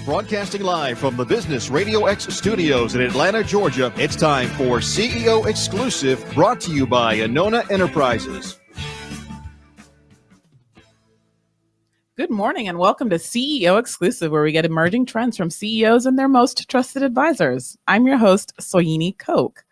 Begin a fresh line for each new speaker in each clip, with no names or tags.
Broadcasting live from the Business Radio X studios in Atlanta, Georgia, it's time for CEO Exclusive, brought to you by Anona Enterprises.
Good morning and welcome to CEO Exclusive, where we get emerging trends from CEOs and their most trusted advisors. I'm your host, Soyini Koch.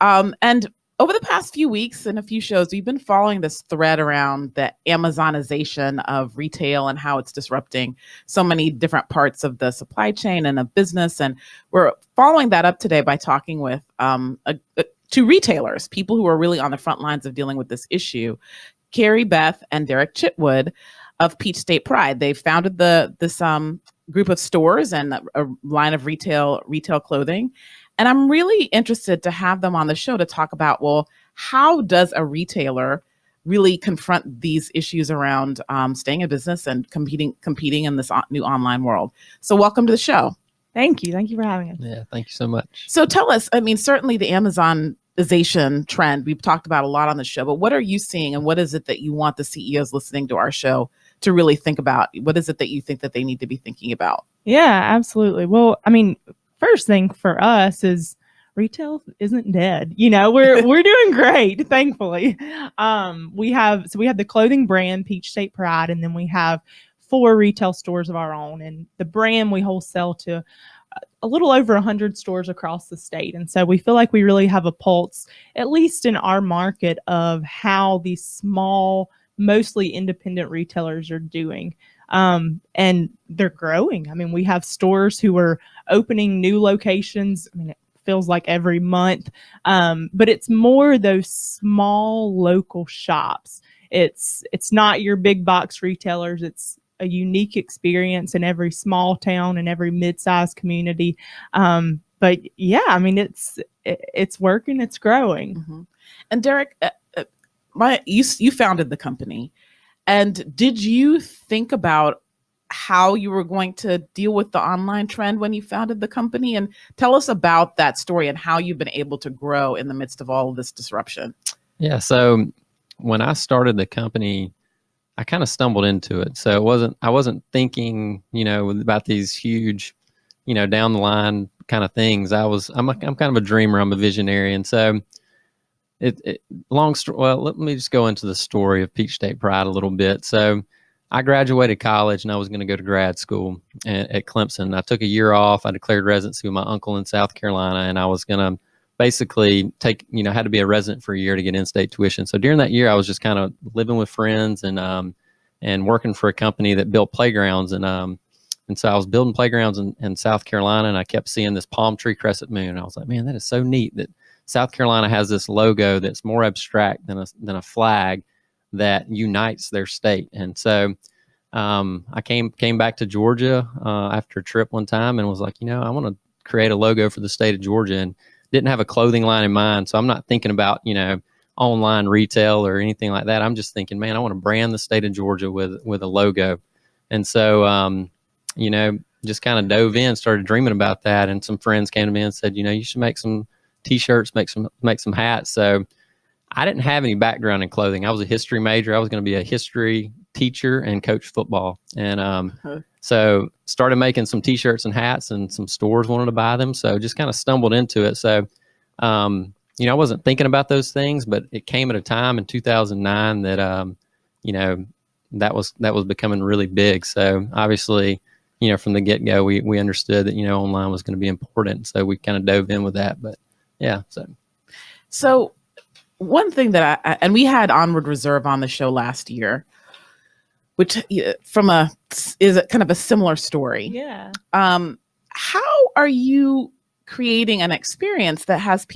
And over the past few weeks and a few shows, we've been following this thread around the Amazonization of retail and how it's disrupting so many different parts of the supply chain and of business. And we're following that up today by talking with two retailers, people who are really on the front lines of dealing with this issue, Carrie Beth and Derek Chitwood of Peach State Pride. They founded this group of stores and a line of retail clothing. And I'm really interested to have them on the show to talk about, well, how does a retailer really confront these issues around staying in business and competing in this new online world? So welcome to the show.
Thank you. Thank you for having us.
Yeah, thank you so much.
So tell us, I mean, certainly the Amazonization trend, we've talked about a lot on the show, but what are you seeing and what is it that you want the CEOs listening to our show to really think about? What is it that you think that they need to be thinking about?
Yeah, absolutely. Well, I mean, first thing for us is retail isn't dead. You know, we're doing great, thankfully. We have the clothing brand Peach State Pride, and then we have 4 retail stores of our own. And the brand we wholesale to a little over 100 stores across the state. And so we feel like we really have a pulse, at least in our market, of how these small, mostly independent retailers are doing. And they're growing. I mean, we have stores who are opening new locations. I mean, it feels like every month. But it's more those small local shops. It's not your big box retailers. It's a unique experience in every small town and every mid-sized community. But yeah, I mean, it's working, it's growing.
Mm-hmm. And Derek, you founded the company. And did you think about how you were going to deal with the online trend when you founded the company? And tell us about that story and how you've been able to grow in the midst of all of this disruption.
Yeah, so when I started the company, I kind of stumbled into it. So I wasn't thinking, about these huge, down the line kind of things. I'm kind of a dreamer. I'm a visionary, and so. Long story. Well, let me just go into the story of Peach State Pride a little bit. So I graduated college and I was going to go to grad school at Clemson. I took a year off. I declared residency with my uncle in South Carolina, and I was going to basically had to be a resident for a year to get in-state tuition. So during that year, I was just kind of living with friends and working for a company that built playgrounds. And so I was building playgrounds in South Carolina, and I kept seeing this palm tree crescent moon. And I was like, man, that is so neat that South Carolina has this logo that's more abstract than a flag that unites their state. And so I came back to Georgia after a trip one time and was like, I want to create a logo for the state of Georgia, and didn't have a clothing line in mind. So I'm not thinking about, online retail or anything like that. I'm just thinking, man, I want to brand the state of Georgia with a logo. And so, just kind of dove in, started dreaming about that. And some friends came to me and said, you should make some T-shirts, make some hats. So I didn't have any background in clothing. I was a history major. I was going to be a history teacher and coach football. And so started making some T-shirts and hats, and some stores wanted to buy them. So just kind of stumbled into it. So, I wasn't thinking about those things, but it came at a time in 2009 that, that was becoming really big. So obviously, from the get-go, we understood that, online was going to be important. So we kind of dove in with that. But yeah.
So one thing that and we had Onward Reserve on the show last year, which is kind of a similar story.
Yeah.
How are you creating an experience that has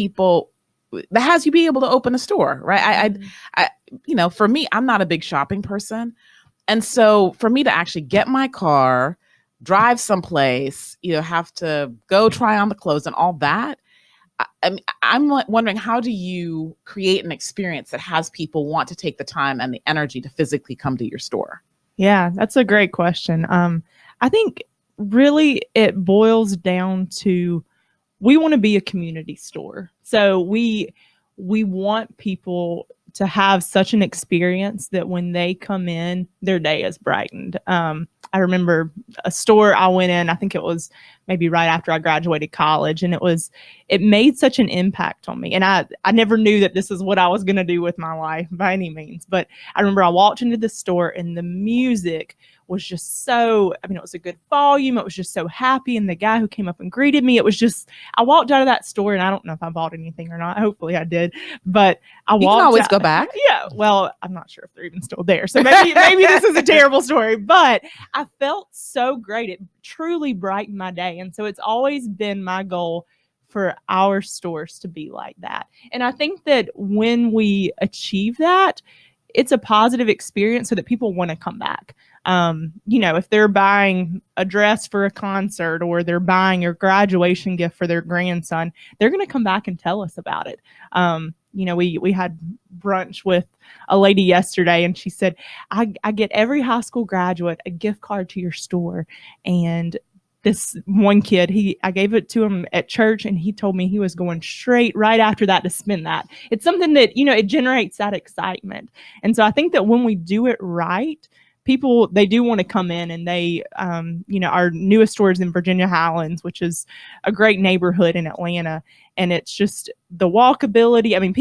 you be able to open a store, right? I for me, I'm not a big shopping person. And so for me to actually get my car, drive someplace, have to go try on the clothes and all that, I'm wondering, how do you create an experience that has people want to take the time and the energy to physically come to your store?
Yeah, that's a great question. I think really it boils down to, we want to be a community store. So we want people to have such an experience that when they come in, their day is brightened. I remember a store I went in, I think it was maybe right after I graduated college, and it made such an impact on me. And I never knew that this is what I was going to do with my life by any means. But I remember I walked into the store and the music was just so, I mean, it was a good volume. It was just so happy. And the guy who came up and greeted me, it was just, I walked out of that store, and I don't know if I bought anything or not. Hopefully I did. But I walked
You can always
out,
go back.
Yeah. Well, I'm not sure if they're even still there. So maybe this is a terrible story, but I felt so great. It truly brightened my day. And so it's always been my goal for our stores to be like that. And I think that when we achieve that, it's a positive experience so that people want to come back. If they're buying a dress for a concert or they're buying a graduation gift for their grandson, they're going to come back and tell us about it. We had brunch with a lady yesterday, and she said, I get every high school graduate a gift card to your store. And this one kid, I gave it to him at church, and he told me he was going straight right after that to spend that. It's something that, it generates that excitement. And so I think that when we do it right, people, they do want to come in, and they, our newest store is in Virginia Highlands, which is a great neighborhood in Atlanta. And it's just the walkability. I mean,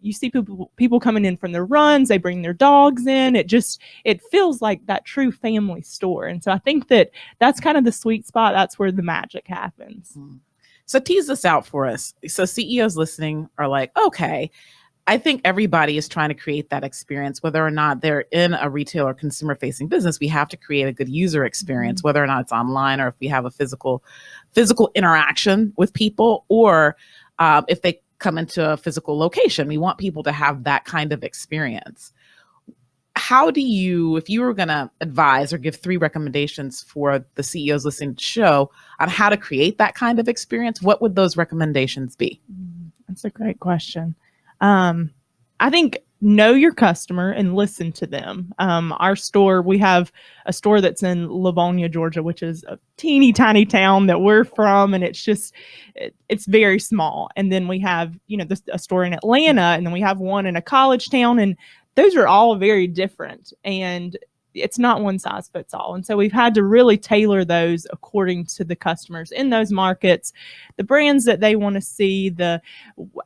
you see people coming in from their runs, they bring their dogs in. It feels like that true family store. And so I think that that's kind of the sweet spot. That's where the magic happens.
So tease this out for us. So CEOs listening are like, okay, I think everybody is trying to create that experience, whether or not they're in a retail or consumer facing business. We have to create a good user experience, whether or not it's online or if we have a physical interaction with people, or if they come into a physical location, we want people to have that kind of experience. How do you, if you were going to advise or give 3 recommendations for the CEOs listening to the show on how to create that kind of experience, what would those recommendations be?
That's a great question. I think know your customer and listen to them. Our store, we have a store that's in Livonia, Georgia, which is a teeny tiny town that we're from. And it's very small. And then we have, a store in Atlanta, and then we have one in a college town, and those are all very different. And it's not one size fits all. And so we've had to really tailor those according to the customers in those markets, the brands that they want to see,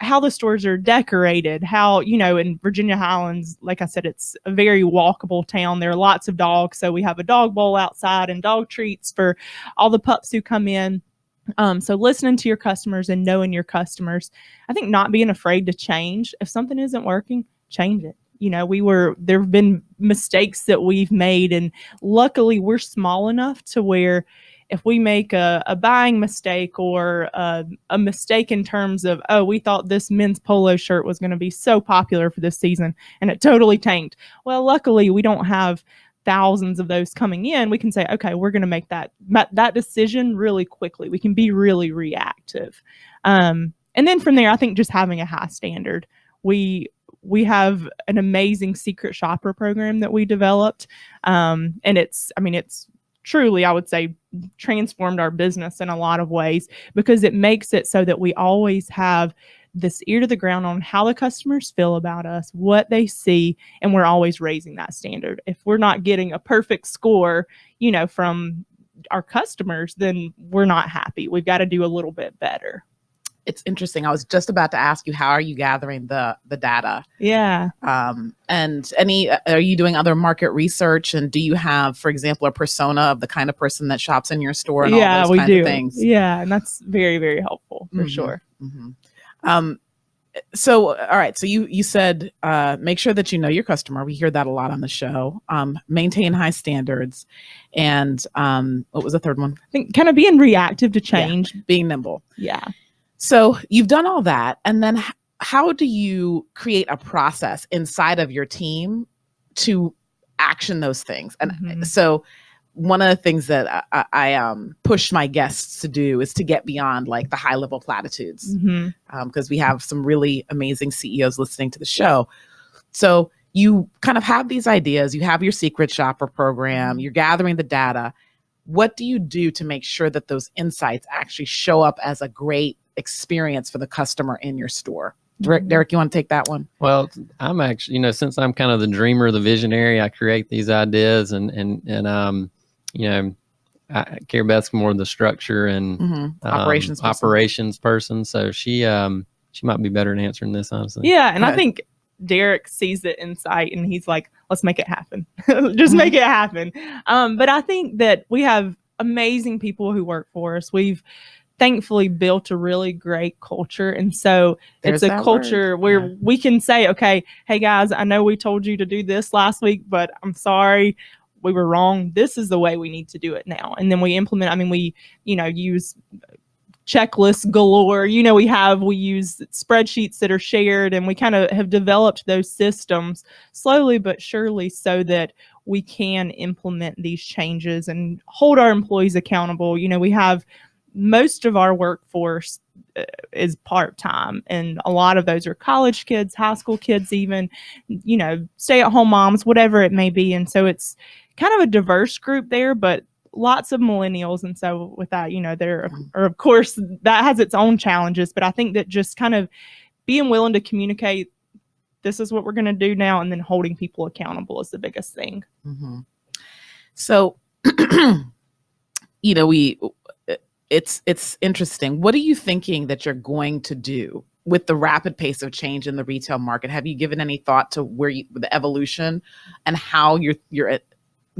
how the stores are decorated, how, in Virginia Highlands, like I said, it's a very walkable town. There are lots of dogs. So we have a dog bowl outside and dog treats for all the pups who come in. So listening to your customers and knowing your customers, I think not being afraid to change. If something isn't working, change it. There have been mistakes that we've made, and luckily we're small enough to where if we make a buying mistake or a mistake in terms of, we thought this men's polo shirt was going to be so popular for this season and it totally tanked. Well, luckily we don't have thousands of those coming in. We can say, okay, we're going to make that decision really quickly. We can be really reactive. And then from there, I think just having a high standard. We have an amazing secret shopper program that we developed. And it's truly, I would say, transformed our business in a lot of ways, because it makes it so that we always have this ear to the ground on how the customers feel about us, what they see, and we're always raising that standard. If we're not getting a perfect score, from our customers, then we're not happy. We've got to do a little bit better.
It's interesting. I was just about to ask you, how are you gathering the data?
Yeah.
And are you doing other market research? And do you have, for example, a persona of the kind of person that shops in your store and all those kinds of things?
Yeah, and that's very, very helpful for sure.
Mm-hmm. So, all right. So you said make sure that you know your customer. We hear that a lot on the show. Maintain high standards, and what was the third one?
I think kind of being reactive to change,
being nimble.
Yeah.
So you've done all that. And then how do you create a process inside of your team to action those things? And so one of the things that I push my guests to do is to get beyond like the high level platitudes, because we have some really amazing CEOs listening to the show. So you kind of have these ideas, you have your secret shopper program, you're gathering the data. What do you do to make sure that those insights actually show up as a great experience for the customer in your store? Derek, you want to take that one?
Well, I'm actually, since I'm kind of the dreamer, the visionary, I create these ideas, and Carrie Beth's more the structure and operations person. So she might be better at answering this, honestly.
Yeah, and I think Derek sees the insight and he's like, let's make it happen. Just make it happen. But I think that we have amazing people who work for us. We've thankfully built a really great culture. And so it's a culture where we can say, okay, hey guys, I know we told you to do this last week, but I'm sorry, we were wrong. This is the way we need to do it now. And then we implement, we, use checklists galore. We use spreadsheets that are shared, and we kind of have developed those systems slowly but surely so that we can implement these changes and hold our employees accountable. We have most of our workforce is part-time, and a lot of those are college kids, high school kids, even, stay-at-home moms, whatever it may be. And so it's kind of a diverse group there, but lots of millennials. And so with that, there are, of course, that has its own challenges, but I think that just kind of being willing to communicate, this is what we're going to do now, and then holding people accountable is the biggest thing.
Mm-hmm. So, it's interesting. What are you thinking that you're going to do with the rapid pace of change in the retail market? Have you given any thought to the evolution and how you're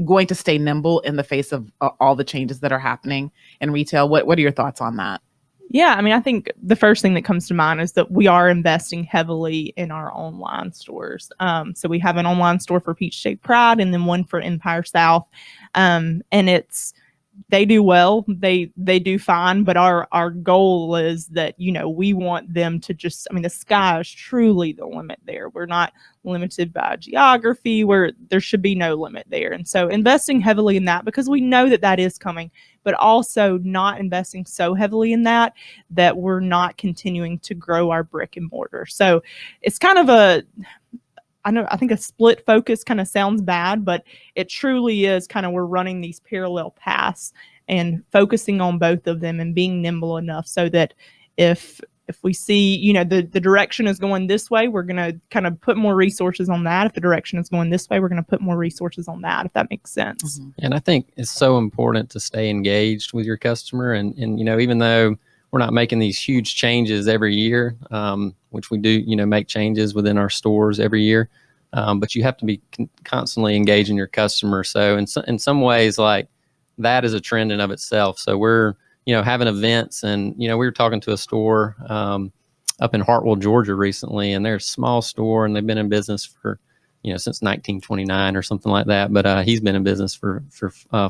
going to stay nimble in the face of all the changes that are happening in retail? What are your thoughts on that?
Yeah, I think the first thing that comes to mind is that we are investing heavily in our online stores. So we have an online store for Peach State Pride and then one for Empire South. And they do well, they do fine, but our goal is that, we want them to just, the sky is truly the limit there. We're not limited by geography, where there should be no limit there. And so investing heavily in that, because we know that is coming, but also not investing so heavily in that we're not continuing to grow our brick and mortar. So it's kind of I think a split focus kind of sounds bad, but it truly is kind of, we're running these parallel paths and focusing on both of them and being nimble enough so that if we see, the direction is going this way, we're going to kind of put more resources on that. If the direction is going this way, we're going to put more resources on that, if that makes sense.
Mm-hmm.
And I think it's so important to stay engaged with your customer. And even though we're not making these huge changes every year, which we do, make changes within our stores every year. But you have to be constantly engaging your customer. So in some ways, like, that is a trend in of itself. So we're, having events, and, we were talking to a store up in Hartwell, Georgia recently, and they're a small store, and they've been in business for, since 1929 or something like that. But he's been in business for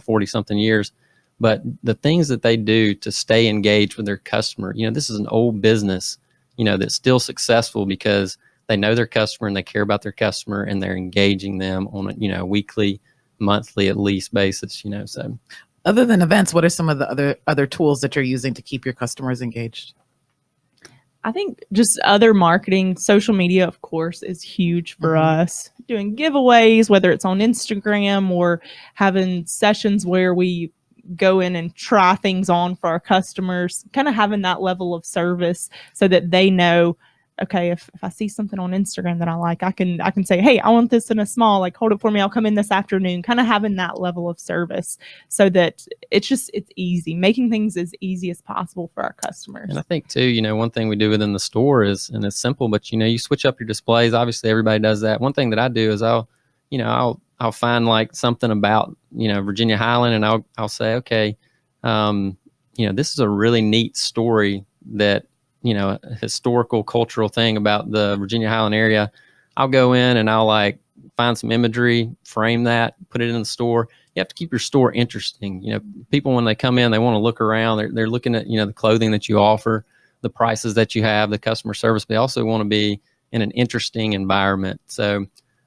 40 something years. But the things that they do to stay engaged with their customer, this is an old business, that's still successful because they know their customer and they care about their customer, and they're engaging them on a, weekly, monthly, at least basis, so.
Other than events, what are some of the other tools that you're using to keep your customers engaged?
I think just other marketing, social media, of course, is huge for us. Doing giveaways, whether it's on Instagram or having sessions where we go in and try things on for our customers, kind of having that level of service so that they know, okay, if I see something on Instagram that I like, I can say, hey, I want this in a small, like, hold it for me, I'll come in this afternoon, kind of having that level of service so that it's easy, making things as easy as possible for our customers.
And I think too, one thing we do within the store is, and it's simple, but you switch up your displays. Obviously everybody does that. One thing that I do is I'll find like something about, Virginia Highland, and I'll say, okay, this is a really neat story that, a historical, cultural thing about the Virginia Highland area. I'll go in and I'll like find some imagery, frame that, put it in the store. You have to keep your store interesting. People, when they come in, they want to look around. They're looking at, the clothing that you offer, the prices that you have, the customer service. They also want to be in an interesting environment. So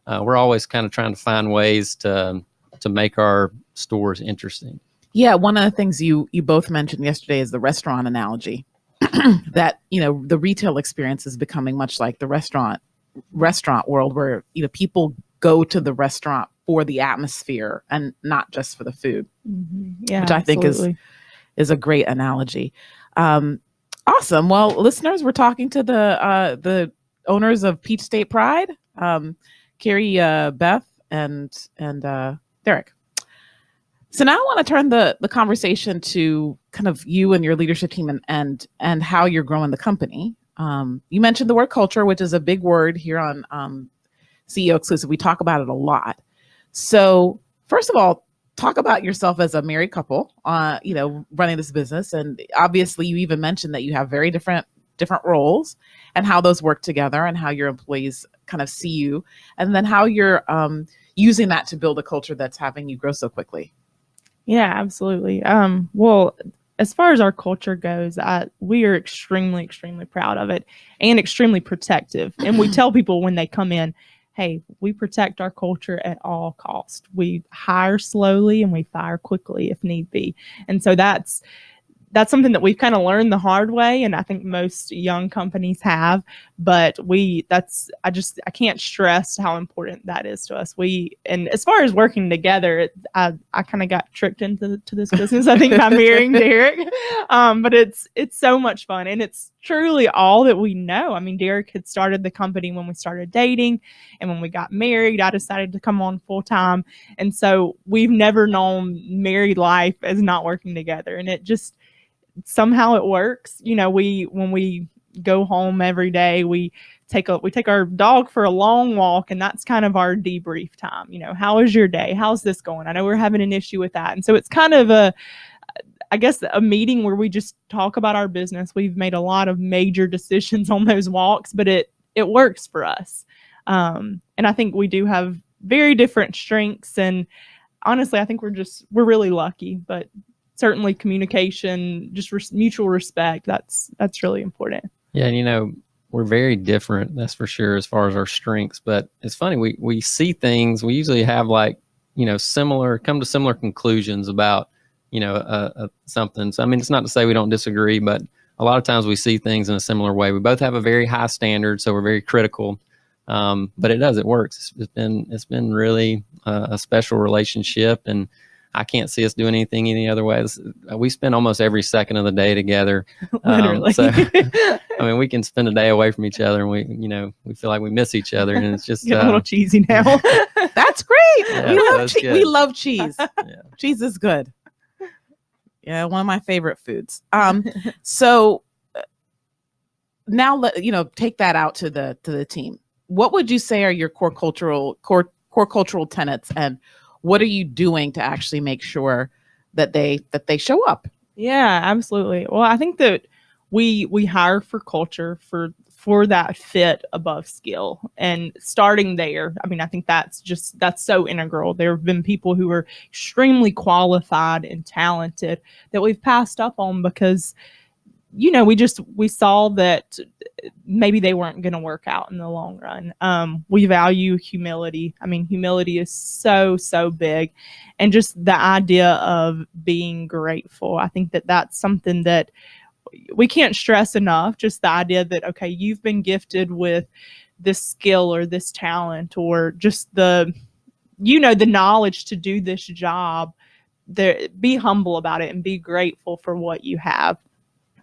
we're always kind of trying to find ways to make our stores interesting.
Yeah, one of the things you both mentioned yesterday is the restaurant analogy. That the retail experience is becoming much like the restaurant world, where people go to the restaurant for the atmosphere and not just for the food.
Yeah,
which I think is a great analogy. Awesome. Well, listeners, we're talking to the owners of Peach State Pride, Carrie, Beth, and Derek. So now I want to turn the conversation to kind of you and your leadership team and how you're growing the company. You mentioned the word culture, which is a big word here on CEO Exclusive. We talk about it a lot. So first of all, talk about yourself as a married couple, running this business. And obviously you even mentioned that you have very different roles and how those work together and how your employees kind of see you, and then how you're using that to build a culture that's having you grow so quickly.
Yeah, absolutely. Well, as far as our culture goes, we are extremely, extremely proud of it and extremely protective. And we tell people when they come in, hey, we protect our culture at all costs. We hire slowly and we fire quickly if need be. And so that's something that we've kind of learned the hard way, and I think most young companies have. But I can't stress how important that is to us. And as far as working together, I kind of got tricked into this business, I think, by marrying Derek. But it's so much fun, and it's truly all that we know. I mean, Derek had started the company when we started dating, and when we got married, I decided to come on full time, and so we've never known married life as not working together, and it just somehow it works. When we go home every day, we take our dog for a long walk, and that's kind of our debrief time. How is your day? How's this going? I know we're having an issue with that. And so it's kind of a meeting where we just talk about our business. We've made a lot of major decisions on those walks, but it works for us. And I think we do have very different strengths, and honestly, I think we're really lucky, but certainly communication, just mutual respect. That's really important.
Yeah. And, we're very different. That's for sure, as far as our strengths, but it's funny. We see things, we usually have come to similar conclusions about, something. So, I mean, it's not to say we don't disagree, but a lot of times we see things in a similar way. We both have a very high standard, so we're very critical. But it works. It's been really a special relationship, and I can't see us doing anything any other way. We spend almost every second of the day together.
Literally.
So, I mean, we can spend a day away from each other, and we feel like we miss each other, and it's just
Getting a little cheesy now.
That's great.
Yeah,
We love cheese.
Yeah.
Cheese is good. Yeah, one of my favorite foods. So now take that out to the team. What would you say are your core cultural tenets, and what are you doing to actually make sure that they show up?
Yeah, absolutely. Well, I think that we hire for culture, for that fit above skill, and starting there. I mean, I think that's so integral. There have been people who are extremely qualified and talented that we've passed up on because we saw that maybe they weren't going to work out in the long run. We value humility. I mean, humility is so, so big. And just the idea of being grateful. I think that that's something that we can't stress enough. Just the idea that, okay, you've been gifted with this skill or this talent, or just the knowledge to do this job. Be humble about it and be grateful for what you have.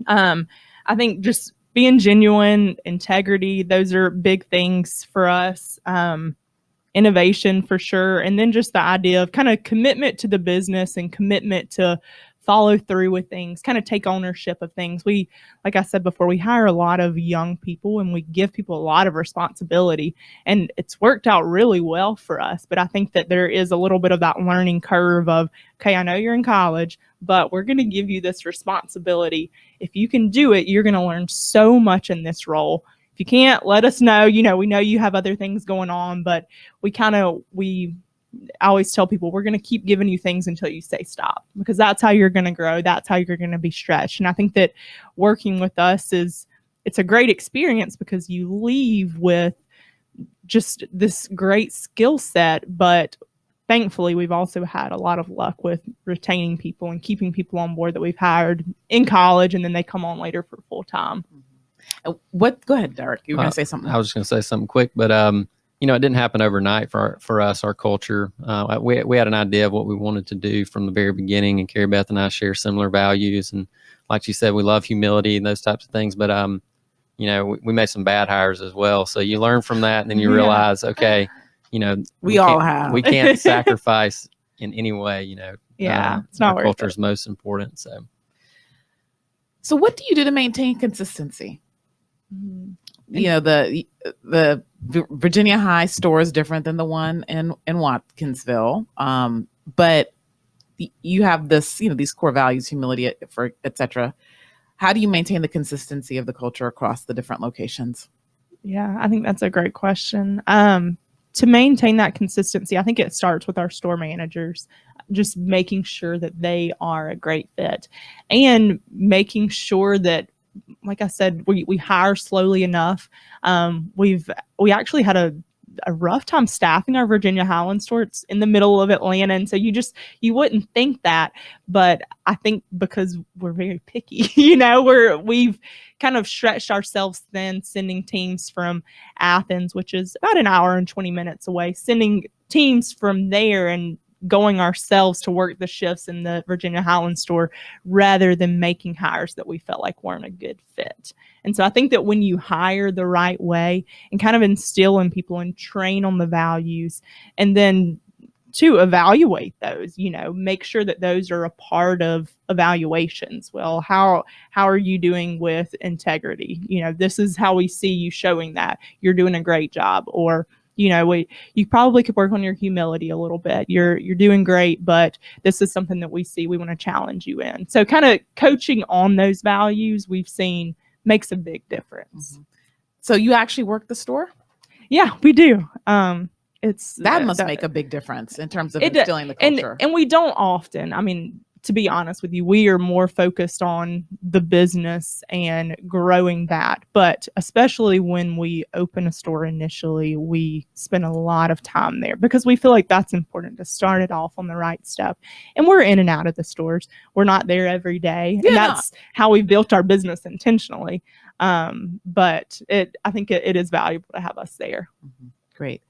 I think just being genuine, integrity, those are big things for us. Innovation for sure. And then just the idea of kind of commitment to the business and commitment to follow through with things, kind of take ownership of things. We, like I said before, we hire a lot of young people and we give people a lot of responsibility, and it's worked out really well for us. But I think that there is a little bit of that learning curve of, okay, I know you're in college, but we're going to give you this responsibility. If you can do it, you're going to learn so much in this role. If you can't, let us know. We know you have other things going on, but I always tell people we're going to keep giving you things until you say stop, because that's how you're going to grow. That's how you're going to be stretched. And I think that working with us it's a great experience because you leave with just this great skill set. But thankfully, we've also had a lot of luck with retaining people and keeping people on board that we've hired in college, and then they come on later for full time.
Go ahead, Derek. You were going to say something.
I was just going to say something quick, but it didn't happen overnight for us, our culture. We had an idea of what we wanted to do from the very beginning, and Carrie Beth and I share similar values. And like she said, we love humility and those types of things. But we made some bad hires as well. So you learn from that, and then you realize, okay,
we all have.
We can't sacrifice in any way.
It's not
our
worth
culture
it.
is most important.
So what do you do to maintain consistency?
Mhm.
The Virginia High store is different than the one in Watkinsville, but you have this, these core values, humility, etc. How do you maintain the consistency of the culture across the different locations?
Yeah, I think that's a great question. To maintain that consistency, I think it starts with our store managers, just making sure that they are a great fit and making sure that, like I said, we hire slowly enough. We actually had a rough time staffing our Virginia Highland store. It's in the middle of Atlanta, and so you wouldn't think that, but I think because we're very picky, we've kind of stretched ourselves thin, sending teams from Athens, which is about an hour and 20 minutes away, sending teams from there and going ourselves to work the shifts in the Virginia Highland store rather than making hires that we felt like weren't a good fit. And so I think that when you hire the right way and kind of instill in people and train on the values, and then to evaluate those, make sure that those are a part of evaluations. Well, how are you doing with integrity? This is how we see you showing that you're doing a great job. Or you probably could work on your humility a little bit. You're doing great, but this is something that we see we want to challenge you in. So kind of coaching on those values we've seen makes a big difference.
Mm-hmm. So you actually work the store?
Yeah, we do.
That must make a big difference in terms of instilling the culture.
And we don't often. I mean, to be honest with you, we are more focused on the business and growing that. But especially when we open a store initially, we spend a lot of time there because we feel like that's important to start it off on the right step. And we're in and out of the stores. We're not there every day.
Yeah.
And that's how we built our business intentionally. But I think it is valuable to have us there.
Mm-hmm. Great.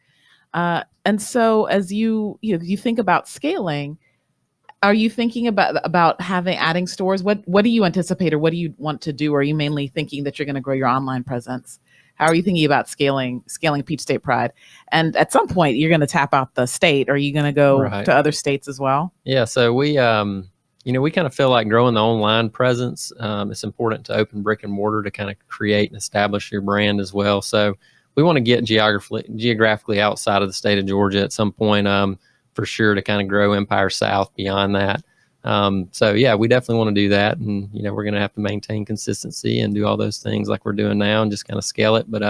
And so as you think about scaling, are you thinking about adding stores? What do you anticipate, or what do you want to do? Or are you mainly thinking that you're going to grow your online presence? How are you thinking about scaling Peach State Pride? And at some point, you're going to tap out the state. Are you going to go to other states as well?
Yeah. So we we kind of feel like growing the online presence. It's important to open brick and mortar to kind of create and establish your brand as well. So we want to get geographically outside of the state of Georgia at some point. For sure, to kind of grow Empire South beyond that. So yeah, we definitely want to do that. And, we're going to have to maintain consistency and do all those things like we're doing now and just kind of scale it. But,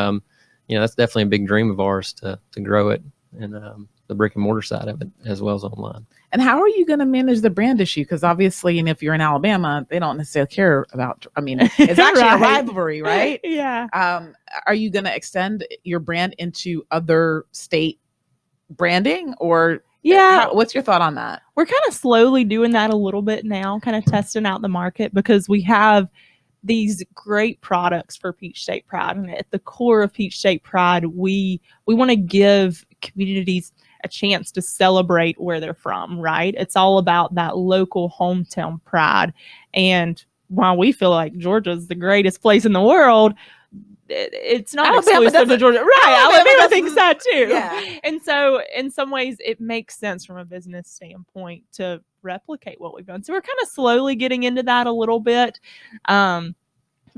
that's definitely a big dream of ours to grow it and the brick and mortar side of it as well as online.
And how are you going to manage the brand issue? Because obviously, and if you're in Alabama, they don't necessarily care about, it's actually a rivalry, right?
Yeah.
Are you going to extend your brand into other state branding, or what's your thought on that?
We're kind of slowly doing that a little bit now, kind of testing out the market because we have these great products for Peach State Pride. And at the core of Peach State Pride, we want to give communities a chance to celebrate where they're from, right? It's all about that local hometown pride. And while we feel like Georgia is the greatest place in the world, it's not exclusive to Georgia. Right. Alabama thinks that too.
Yeah.
And so in some ways it makes sense from a business standpoint to replicate what we've done. So we're kind of slowly getting into that a little bit,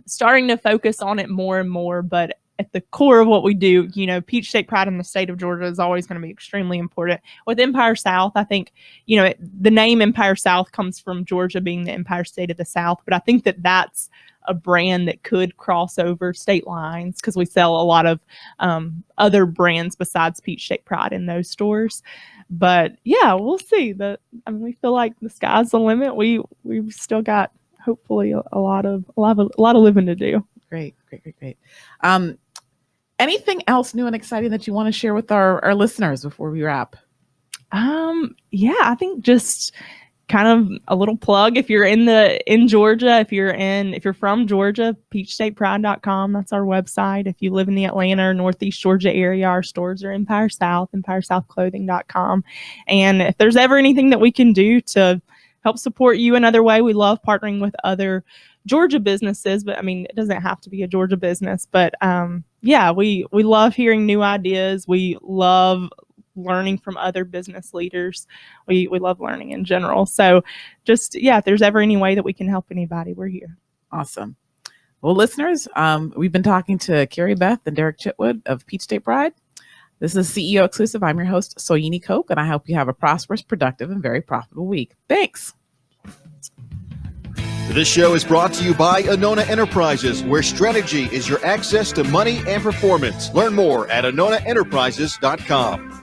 starting to focus on it more and more. But at the core of what we do, Peach State Pride in the state of Georgia is always going to be extremely important. With Empire South, I think, the name Empire South comes from Georgia being the Empire State of the South. But I think that that's a brand that could cross over state lines because we sell a lot of other brands besides Peach State Pride in those stores. But yeah, we'll see. We feel like the sky's the limit. We've still got hopefully a lot of living to do.
Great. Anything else new and exciting that you want to share with our listeners before we wrap?
Yeah, I think just kind of a little plug. If you're in Georgia, if you're from Georgia, peachstatepride.com, that's our website. If you live in the Atlanta or Northeast Georgia area, our stores are Empire South, empiresouthclothing.com. And if there's ever anything that we can do to help support you another way. We love partnering with other Georgia businesses, but I mean, it doesn't have to be a Georgia business, but yeah, we love hearing new ideas. We love learning from other business leaders. We love learning in general. So just, yeah, if there's ever any way that we can help anybody, we're here.
Awesome. Well, listeners, we've been talking to Carrie Beth and Derek Chitwood of Peach State Pride. This is CEO Exclusive. I'm your host, Soyini Koch, and I hope you have a prosperous, productive, and very profitable week. Thanks.
This show is brought to you by Anona Enterprises, where strategy is your access to money and performance. Learn more at AnonaEnterprises.com.